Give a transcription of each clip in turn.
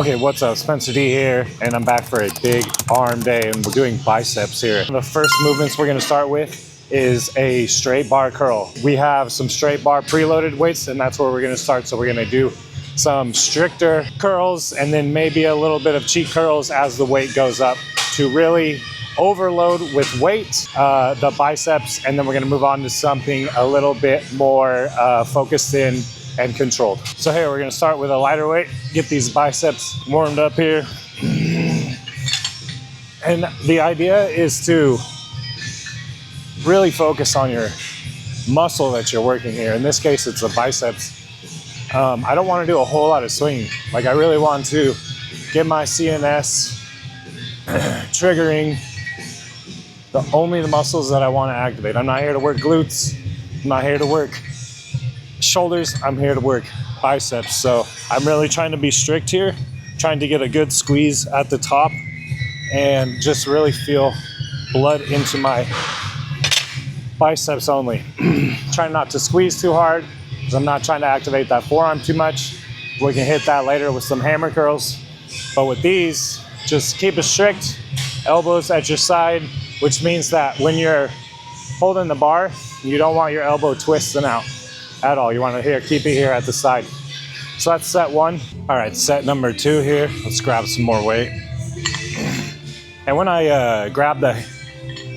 Okay, what's up? Spencer D here, and I'm back for a big arm day, and we're doing biceps here. The first movements we're gonna start with is a straight bar curl. We have some straight bar preloaded weights, and that's where we're gonna start. So we're gonna do some stricter curls, and then maybe a little bit of cheat curls as the weight goes up to really overload with weight, the biceps, and then we're gonna move on to something a little bit more focused in and controlled. So here, we're gonna start with a lighter weight, get these biceps warmed up here. And the idea is to really focus on your muscle that you're working here. In this case, it's the biceps. I don't wanna do a whole lot of swinging. Like, I really want to get my CNS triggering only the muscles that I wanna activate. I'm not here to work glutes. I'm not here to work shoulders, I'm here to work biceps. So I'm really trying to be strict here, trying to get a good squeeze at the top and just really feel blood into my biceps only. Trying not to squeeze too hard because I'm not trying to activate that forearm too much. We can hit that later with some hammer curls. But with these, just keep it strict, elbows at your side, which means that when you're holding the bar, you don't want your elbow twisting out at all. You want to keep it here at the side. So that's set one. All right, set number two here. Let's grab some more weight. And when I grab the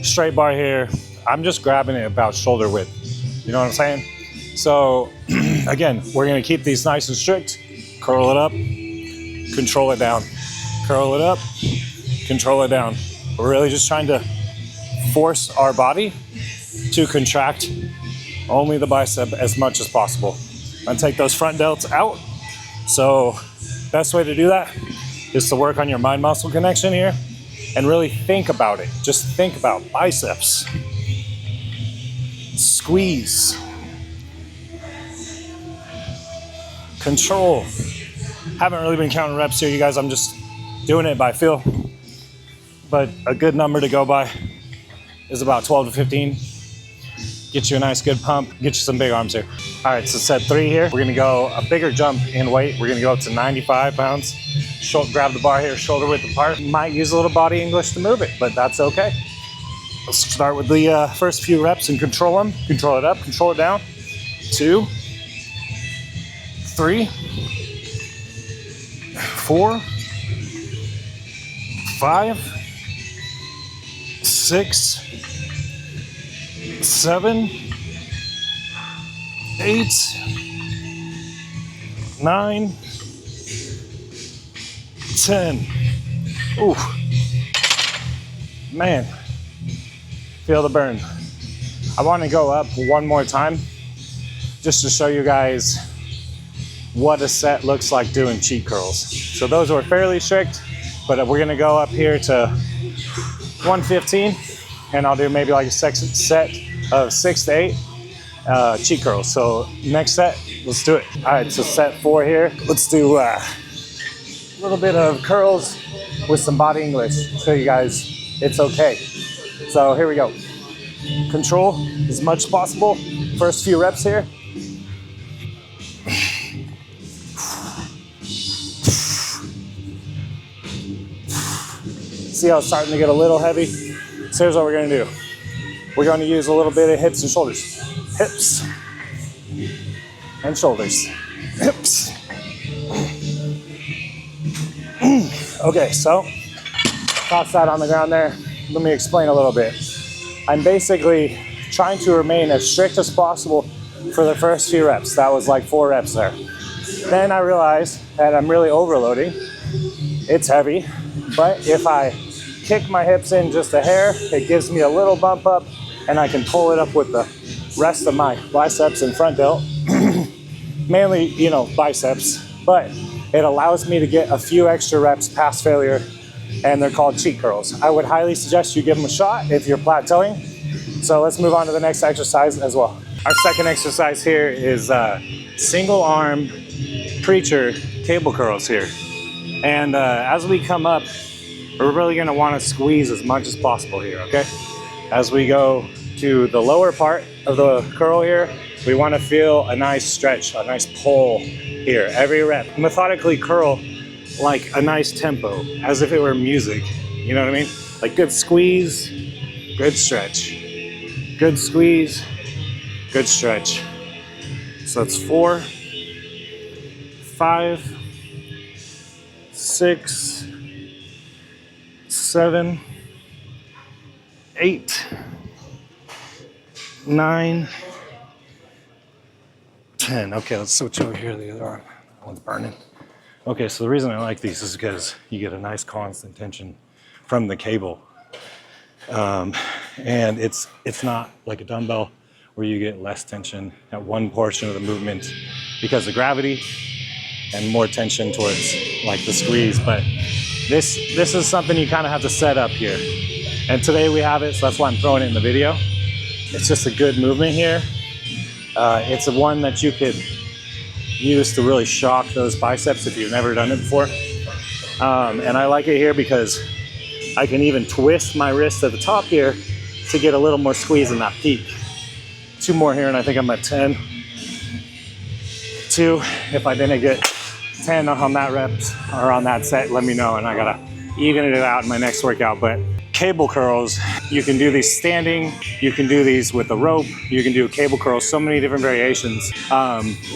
straight bar here, I'm just grabbing it about shoulder width. You know what I'm saying? So again, we're gonna keep these nice and strict. Curl it up, control it down. Curl it up, control it down. We're really just trying to force our body to contract only the bicep as much as possible. And take those front delts out. So best way to do that is to work on your mind-muscle connection here and really think about it. Just think about biceps. Squeeze. Control. Haven't really been counting reps here, you guys. I'm just doing it by feel. But a good number to go by is about 12 to 15. Get you a nice good pump, get you some big arms here. All right, so set three here. We're gonna go a bigger jump in weight. We're gonna go up to 95 pounds. Grab the bar here, shoulder width apart. Might use a little body English to move it, but that's okay. Let's start with the first few reps and control them. Control it up, control it down. 2, 3, 4, 5, 6, 7, 8, 9, 10. Ooh, man, feel the burn. I want to go up one more time just to show you guys what a set looks like doing cheat curls. So those were fairly strict, but we're gonna go up here to 115, and I'll do maybe like a set of 6 to 8 cheat curls. So next set, let's do it. All right, so set 4 here. Let's do a little bit of curls with some body English. Show you guys it's okay. So here we go. Control as much as possible. First few reps here. See how it's starting to get a little heavy? So here's what we're gonna do. We're gonna use a little bit of hips and shoulders. Hips and shoulders. Hips. Okay, so toss that on the ground there. Let me explain a little bit. I'm basically trying to remain as strict as possible for the first few reps. That was like 4 reps there. Then I realized that I'm really overloading. It's heavy, but if I kick my hips in just a hair, it gives me a little bump up and I can pull it up with the rest of my biceps and front delt. Mainly, you know, biceps, but it allows me to get a few extra reps past failure, and they're called cheat curls. I would highly suggest you give them a shot if you're plateauing. So let's move on to the next exercise as well. Our second exercise here is single arm preacher cable curls here. And as we come up, we're really gonna wanna squeeze as much as possible here, okay? As we go to the lower part of the curl here, we wanna feel a nice stretch, a nice pull here, every rep. Methodically curl like a nice tempo, as if it were music. You know what I mean? Like good squeeze, good stretch. Good squeeze, good stretch. So that's 4, 5, 6, 7, 8, 9, 10. Okay, let's switch over here to the other arm. That one's burning. Okay, so the reason I like these is because you get a nice constant tension from the cable. And it's not like a dumbbell where you get less tension at one portion of the movement because of gravity and more tension towards like the squeeze. But this is something you kind of have to set up here. And today we have it, so that's why I'm throwing it in the video. It's just a good movement here. It's one that you could use to really shock those biceps if you've never done it before. And I like it here because I can even twist my wrist at the top here to get a little more squeeze in that peak. 2 more here and I think I'm at 10. 2, if I didn't get 10 on that reps or on that set, let me know and I gotta even it out in my next workout. But cable curls, you can do these standing, you can do these with a rope, you can do cable curls, so many different variations.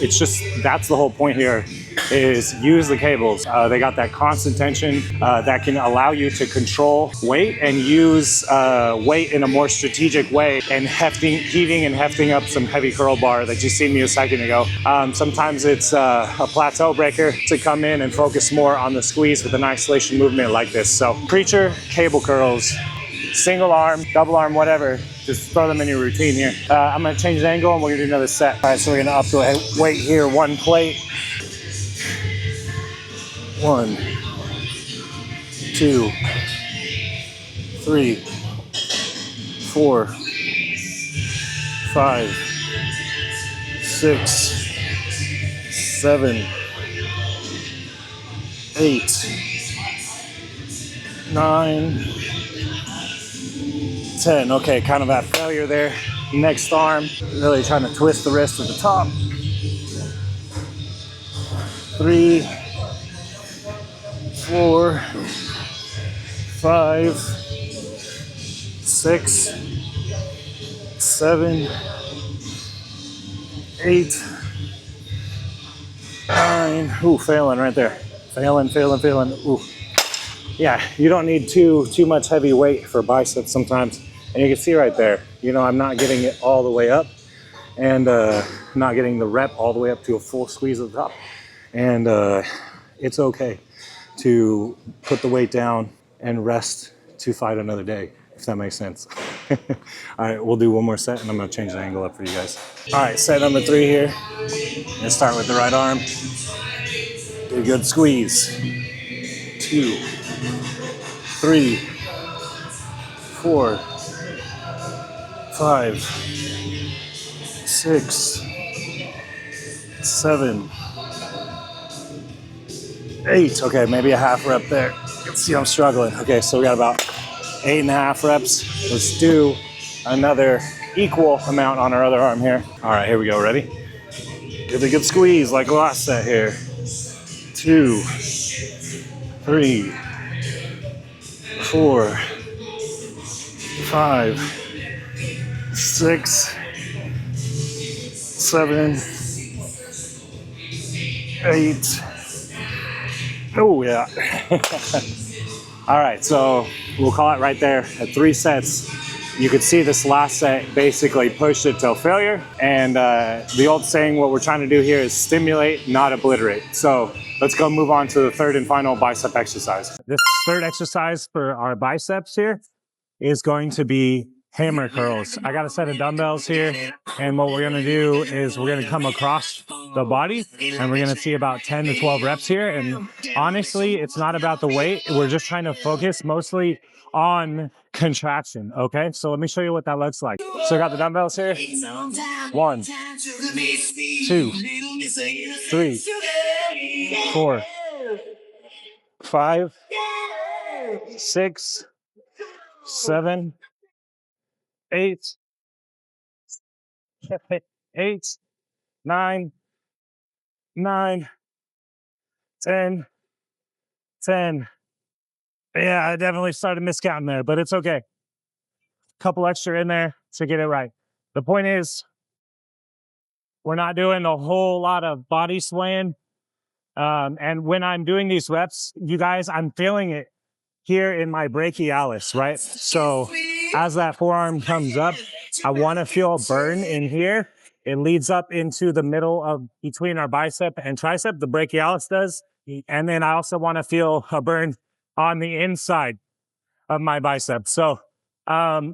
It's just, that's the whole point here, is use the cables. They got that constant tension that can allow you to control weight and use weight in a more strategic way, and heaving and hefting up some heavy curl bar that you seen me a second ago. Sometimes it's a plateau breaker to come in and focus more on the squeeze with an isolation movement like this. So preacher, cable curls, single arm, double arm, whatever, just throw them in your routine here. I'm gonna change the angle and we're gonna do another set. All right, so we're gonna up the weight here, 1 plate. 1, 2, 3, 4, 5, 6, 7, 8, 9, 10. Okay, kind of at failure there. Next arm, really trying to twist the wrist at the top. 3, 4, 5, 6, 7, 8, 9. Ooh, failing right there. Failing. Ooh. Yeah, you don't need too much heavy weight for biceps sometimes. And you can see right there, you know, I'm not getting it all the way up and not getting the rep all the way up to a full squeeze at the top. And it's okay to put the weight down and rest to fight another day, if that makes sense. All right, we'll do one more set and I'm gonna change the angle up for you guys. All right, set number 3 here. Let's start with the right arm. Do a good squeeze. 2, 3, 4, 5, 6, 7, 8. Okay, maybe a half rep there. Let's see, I'm struggling. Okay, so we got about 8.5 reps. Let's do another equal amount on our other arm here. All right, here we go. Ready? Give it a good squeeze like the last set here. 2, 3, 4, 5, 6, 7, 8. Oh, yeah. All right, so we'll call it right there at 3 sets. You could see this last set basically pushed it till failure. And the old saying, what we're trying to do here is stimulate, not obliterate. So let's go move on to the third and final bicep exercise. This third exercise for our biceps here is going to be hammer curls. I got a set of dumbbells here, and what we're gonna do is we're gonna come across the body and we're gonna see about 10 to 12 reps here. And honestly, it's not about the weight. We're just trying to focus mostly on contraction, okay? So let me show you what that looks like. So I got the dumbbells here. 1, 2, 3, 4, 5, 6, 7, 8, 8, 9, 9, 10, 10. Yeah, I definitely started miscounting there, but it's okay. Couple extra in there to get it right. The point is, we're not doing a whole lot of body swaying. And when I'm doing these reps, you guys, I'm feeling it here in my brachialis, right? So as that forearm comes up, I want to feel a burn in here. It leads up into the middle of between our bicep and tricep, the brachialis does. And then I also want to feel a burn on the inside of my bicep. So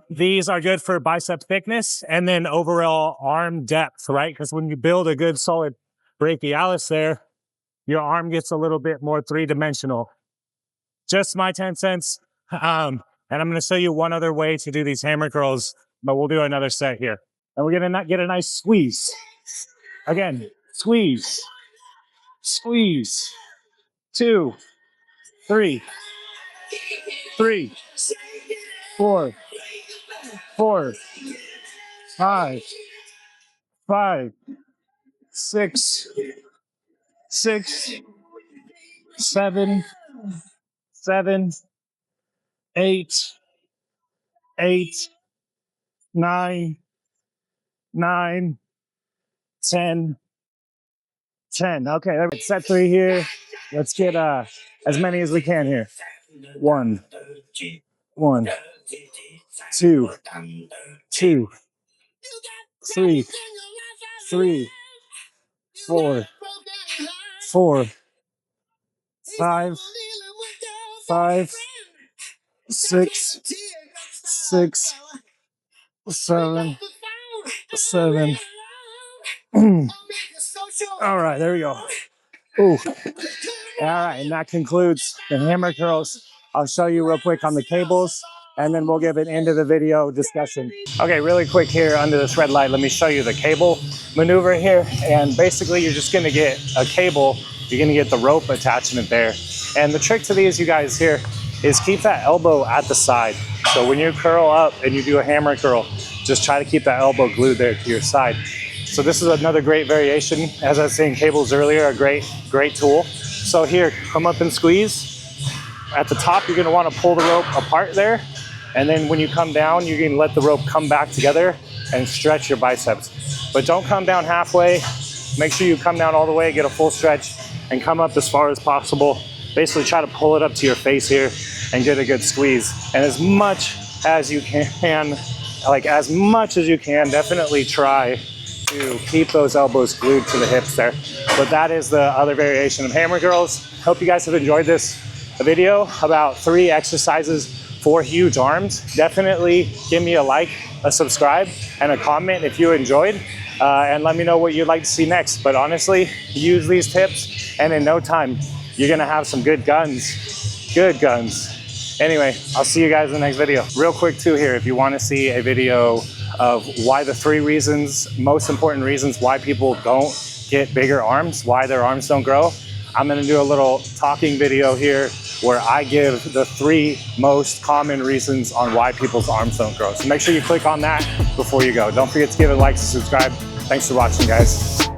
these are good for bicep thickness and then overall arm depth, right? Because when you build a good solid brachialis there, your arm gets a little bit more three-dimensional. Just my 10 cents. And I'm going to show you one other way to do these hammer curls, but we'll do another set here. And we're going to get a nice squeeze. Again, squeeze, squeeze. 2, 3, 3, 4, 4, 5, 5, 6, 6, 7, 7, 8, 8, 9, 9, 10, 10. Okay, set 3 here. Let's get as many as we can here. 1, 1, 2, 2, 3, 3, 4, 4, 5, 5, 6, 6, 7, 7. All right, there we go. Ooh. All right, and that concludes the hammer curls. I'll show you real quick on the cables, and then we'll give an end to the video discussion. Okay, really quick here under this red light, let me show you the cable maneuver here. And basically, you're just gonna get a cable, you're gonna get the rope attachment there. And the trick to these, you guys, here is keep that elbow at the side. So when you curl up and you do a hammer curl, just try to keep that elbow glued there to your side. So this is another great variation. As I was saying, cables earlier, a great tool. So here, come up and squeeze. At the top, you're gonna wanna pull the rope apart there. And then when you come down, you're gonna let the rope come back together and stretch your biceps. But don't come down halfway. Make sure you come down all the way, get a full stretch, and come up as far as possible. Basically try to pull it up to your face here and get a good squeeze. And as much as you can, definitely try to keep those elbows glued to the hips there. But that is the other variation of hammer curls. Hope you guys have enjoyed this video about 3 exercises for huge arms. Definitely give me a like, a subscribe, and a comment if you enjoyed. And let me know what you'd like to see next. But honestly, use these tips and in no time, you're gonna have some good guns. Good guns. Anyway, I'll see you guys in the next video. Real quick too here, if you wanna see a video of why the 3 most important reasons why people don't get bigger arms, why their arms don't grow, I'm gonna do a little talking video here where I give the 3 most common reasons on why people's arms don't grow. So make sure you click on that before you go. Don't forget to give it a like and subscribe. Thanks for watching, guys.